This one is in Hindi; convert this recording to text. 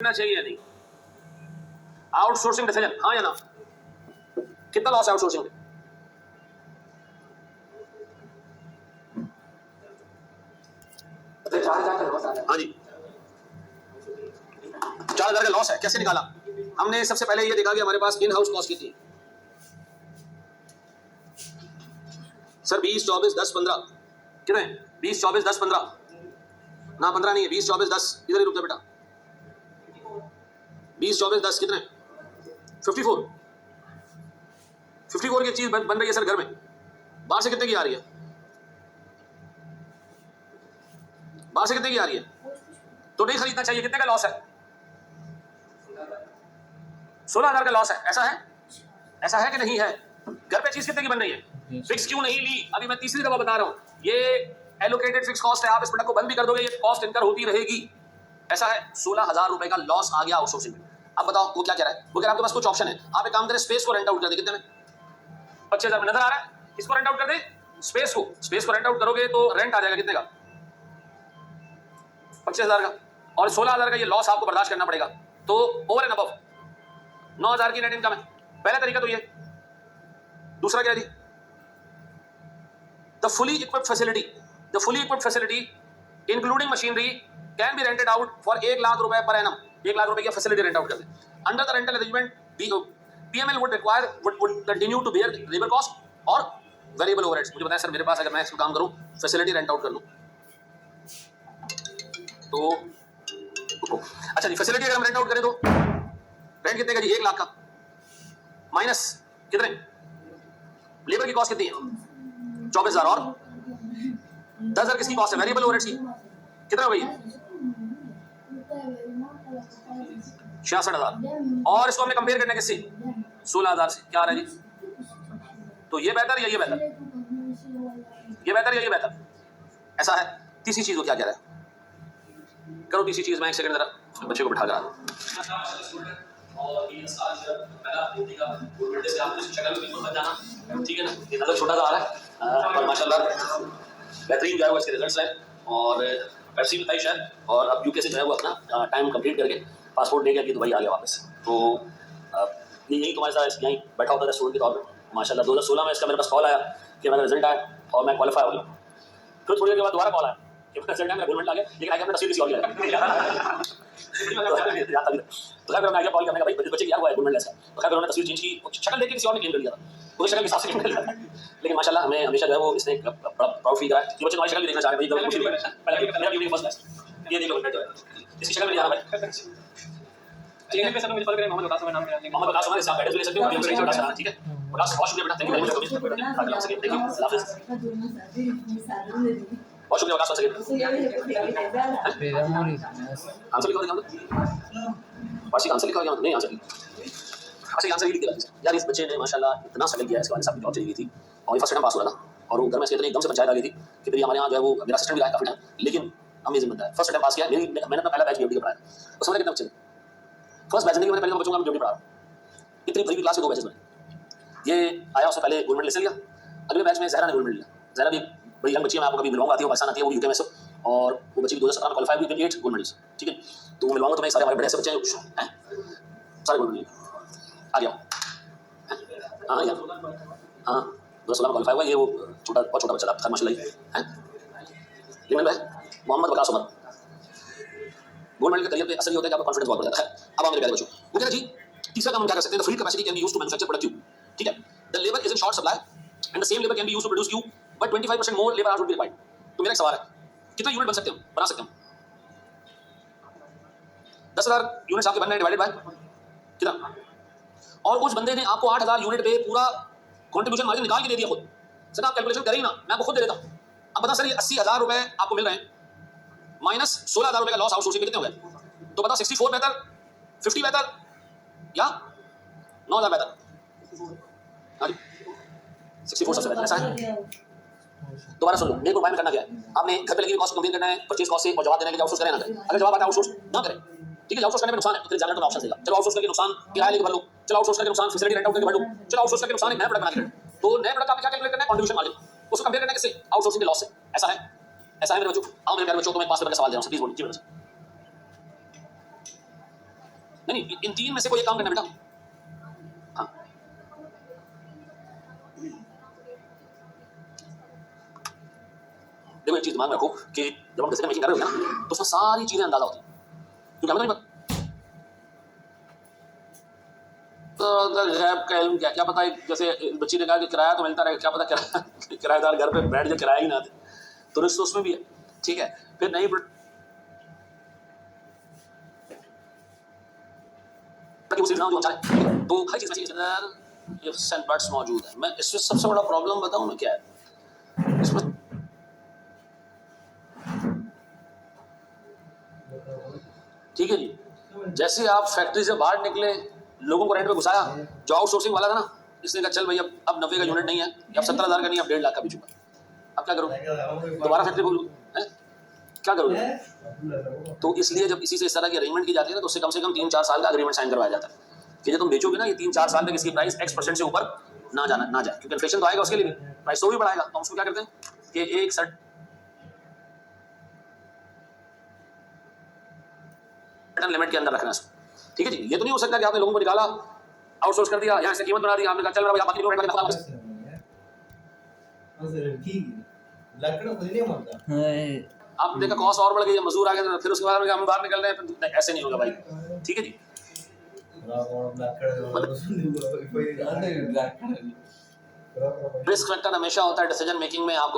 चाहिए या नहीं। आउटसोर्सिंग डिसीजन, हाँ या ना? कितना लॉस है आउटसोर्सिंग में? हाँ जी, 4,000 का लॉस है। कैसे निकाला हमने? सबसे पहले ये देखा कि हमारे पास इन हाउस कॉस्ट कितनी। सर 20 24 10 15 कितने? 20 24 10 15 ना 15 नहीं है, 20 24 10 इधर ही रुक जा बेटा। 20 24 10 कितने? 54 54 की चीज बन रही है सर घर में। बाहर से कितने की आ रही है? बाहर से कितने की आ रही है? तो नहीं खरीदना चाहिए। कितने का लॉस है? 16,000 का लॉस है। ऐसा है? ऐसा है कि नहीं है? घर पे चीज कितने की बन रही है? फिक्स क्यों नहीं ली? अभी मैं तीसरी दफा बता रहा हूं, ये एलोकेटेड फिक्स कॉस्ट है। आप इस प्रोडक्ट को बंद भी कर दोगे, ये कॉस्ट इनकर होती रहेगी। ऐसा है, 16,000 रुपए का लॉस आ गया आउटसोर्सिंग में। अब बताओ वो क्या कह रहा है? वो कह रहा है आपके पास कुछ ऑप्शन है, आप एक काम करें, स्पेस को रेंट आउट कर दे। कितने में? 25,000 में नजर आ रहा है? इसको रेंट आउट कर दे, स्पेस को रेंट आउट करोगे तो रेंट आ जाएगा कितने का? 25,000 का। और 16,000 का ये लॉस आपको बर्दाश्त करना पड़ेगा। तो ओवर एंड अबव 9,000 की नेट इनकम है। पहला तरीका तो ये। दूसरा क्या है? The fully equipped facility including machinery can be rented out for 1 lakh रुपए पर एनम। 1 लाख रुपए की फैसिलिटी रेंट आउट कर दे। Under the rental arrangement PML would continue to bear labour cost और वेरिएबल ओवरहेड्स। मुझे बताएं सर, मेरे पास अगर मैं इसको काम करूं, फैसिलिटी रेंट आउट कर लूं तो अच्छा जी, फैसिलिटी अगर हम रेंट आउट करें तो रेंट कितने का जी? 1 लाख का माइनस कितने? लेबर की कॉस्ट कितनी है? 24,000 और 10,000 किसकी कॉस्ट है? वेरिएबल ओवरहेड्स की। कितना हो गई? 66,000। और इसको हमने कंपेयर करना किससे? 16,000 से। क्या आ रहा है जी? तो ये बेहतर या ये बेहतर? ये बेहतर या ये बेहतर? ऐसा है। तीसरी चीज वो क्या कह रहा है? करो तीसरी चीज। मैं एक सेकंड जरा बच्चे को बिठा कर और ये साल पहला होने का गवर्नमेंट से आपको शक्ल में बिल्कुल मत जाना, ठीक है ना? ये नजर छोटा सा आ रहा है पर माशाल्लाह बेहतरीन जो है वो इसके रिजल्ट्स हैं। और पैसे बताई शायद, और अब यूके से जो है वो अपना टाइम कंप्लीट करके पासपोर्ट लेके अभी दुबई आ गया वापस। तो यही तुम्हारे साथ यहीं बैठा होता था स्टूडेंट के तौर पर। माशाल्लाह 2016 में इसका मेरे पास कॉल आया कि मेरा रिजल्ट आया और मैं क्वालिफाई हो गया। फिर थोड़ी देर के बाद दोबारा कॉल आया कि मेरा रिजल्ट है, मेरा गवर्नमेंट आ गया, लेकिन आगे हमने तस्वीर किसी और लिया। तो खैर मैं आगे कॉल करने का भाई बच्चे क्या हुआ है गवर्नमेंट ऐसा। तो खैर उन्होंने तस्वीर चेंज की, शक्ल देख के किसी और ने क्लेम कर दिया था, वो शक्ल के हिसाब से क्लेम कर दिया था। लेकिन माशाल्लाह हमें हमेशा जो है वो इसने प्राउड फील करा है कि बच्चे तुम्हारी शक्ल भी देखना चाह रहे हैं। भाई खुशी है। पहले मेरा भी फर्स्ट क्लास ये देख लो, इसकी शक्ल भी नहीं आ रहा भाई। ठीक है, सब मुझे फॉलो करें। मोहम्मद वकास मेरा नाम है। मोहम्मद वकास हमारे साथ एड्रेस ले सकते हो, वीडियो छोटा सा, ठीक है? वकास बहुत शुक्रिया बेटा, thank you very much. Thank you, अल्लाह हाफिज़। बहुत शुक्रिया वकास। आंसर लिखो, वार्षिक आंसर लिखा नहीं? आंसर अच्छा, आंसर ही लिख दिया यार। इस बच्चे ने माशाल्लाह इतना स्ट्रगल किया, इसके बाद साहब की जॉब चली गई थी और ये फर्स्ट टाइम पास हुआ था। और वो घर में इसके इतनी एकदम से पंचायत आ गई थी कि भाई हमारे यहाँ जो है वो मेरा असिस्टेंट भी रहा काफी टाइम, लेकिन अमेजिंग बंदा है। फर्स्ट टाइम पास किया। मैंने अपना पहला बैच बीएडी का पढ़ाया। उसमें कितने बच्चे? फर्स्ट बैच नहीं, मैंने पहले बच्चों का बीएडी पढ़ा। इतनी बड़ी क्लास के 2 बैचेस बने। ये आया, उससे पहले गवर्नमेंट ले लिया। अगले बैच में जहरा ने गवर्नमेंट लिया। जहरा भी बड़ी यंग बच्ची है, मैं आपको कभी मिलवाऊंगा, आती है पाकिस्तान आती है, वो यूके में से। और वो बच्ची 2017 में क्वालिफाई हुई, 28 गवर्नमेंट, ठीक है? तो वो मिलवाऊंगा तुम्हें। सारे हमारे बड़े से बच्चे हैं सारे गवर्नमेंट आ गया। हाँ यार, हाँ 2016 में क्वालिफाई हुआ। ये वो छोटा बहुत छोटा बच्चा था, खैर माशाल्लाह है। लेकिन भाई मोहम्मद वकास उमर गवर्नमेंट के करियर पे असर ये होता है कि आपका कॉन्फिडेंस बहुत बढ़ जाता है। अब आओ मेरे प्यारे बच्चों, वो कहता जी तीसरा काम हम क्या कर सकते हैं? The fleet capacity can be used to manufacture product Q, ठीक है? The labour is in short supply and the same labour can be used to produce Q, but 25% more labour hours would be required. तो मेरा एक सवाल है, कितना यूनिट बन सकते हैं? बना सकते हैं 10,000 यूनिट्स आपके बन रहे हैं, डिवाइडेड बाय कितना? और उस बंदे ने आपको 8,000 यूनिट पे पूरा कंट्रीब्यूशन मार्जिन निकाल के दे दिया खुद। सर आप कैलकुलेशन करें ना, मैं आपको खुद दे देता हूं। अब बता सर, ये 80,000 रुपए आपको मिल रहे हैं माइनस 16,000 रुपए का लॉस आउटसोर्सिंग में कितने हो गए? तो बताओ 64 बेहतर, 50 बेहतर या 9,000 बेहतर? हाँ जी, 64 सबसे बेहतर। ऐसा है? दोबारा सुन लो, मेरे को में करना क्या है? आपने घर पे लगी हुई कॉस्ट कंपेयर करना है परचेज कॉस्ट से और जवाब देना है कि आउटसोर्स करें ना करें। अगर जवाब आता है आउटसोर्स ना करें, ठीक है? आउटसोर्स करने में नुकसान है, फिर एग्जामिनर को ऑप्शन देगा। चलो आउटसोर्स करके नुकसान किराया लेके भर लो, चलो आउटसोर्स करके नुकसान फैसिलिटी रेंट आउट करके भर लो, चलो आउटसोर्स करके नुकसान एक नया प्रोडक्ट बना के। तो नए प्रोडक्ट आपने क्या कैलकुलेट करना है? Contribution margin. उसको कंपेयर करना है किससे? आउटसोर्सिंग के लॉस से। ऐसा है? ऐसा है मेरे बच्चों? आओ मेरे प्यारे बच्चों, तुम्हें 5 मिनट का सवाल दे रहा हूं, प्लीज बोलो जी। नहीं, इन तीन में से कोई एक काम करना बेटा। हाँ, देखो एक चीज दिमाग में रखो कि जब हम डिसीजन मेकिंग कर रहे होते हैं ना, तो उसमें सारी चीजें अंदाजा होती हैं, क्योंकि हमें तो गैब का इल्म क्या पता है, जैसे बच्ची ने कहा कि किराया तो मिलता रहे, क्या पता किराएदार घर पे बैठ जाए किराया ही ना दे, तो रिस्क उसमें भी है। ठीक है, फिर नहीं जो चाहे तो हर चीज में इफ्स एंड बट्स मौजूद है। मैं इसमें सबसे बड़ा प्रॉब्लम बताऊं मैं क्या है इसमें, ठीक है जी। जैसे आप फैक्ट्री से बाहर निकले, लोगों को रेंट पे घुसाया, जो आउटसोर्सिंग वाला था ना, इसने कहा चल भाई अब 90 का यूनिट नहीं है, अब 17,000 का नहीं, अब 1.5 लाख का भी चुका, अब क्या करो, दोबारा फैक्ट्री खोलो, क्या करोगे? तो इसलिए जब इसी से इस तरह की अरेंजमेंट की जाती है ना, तो उससे कम 3-4 साल का अग्रीमेंट साइन करवाया जाता है कि जब तुम बेचोगे ना, ये 3-4 साल तक इसकी प्राइस X% से ऊपर ना जाए, क्योंकि इन्फ्लेशन तो आएगा, उसके लिए भी प्राइस तो भी बढ़ाएगा। तो हम उसको क्या करते हैं कि एक सर्टेन लिमिट के अंदर रखना है, ठीक है जी। ये तो नहीं हो सकता कि आपने लोगों को निकाला, आउटसोर्स कर दिया, यहाँ से कीमत बना दी, आपने कहा चल रहा बाकी लोग आपने देखा कॉस्ट और बढ़ गई, मजदूर आ गए, फिर उसके बाद हम बाहर निकल रहे हैं, फिर ऐसे नहीं होगा भाई, ठीक है जी। रिस्क फैक्टर हमेशा होता है डिसीजन मेकिंग में, आपको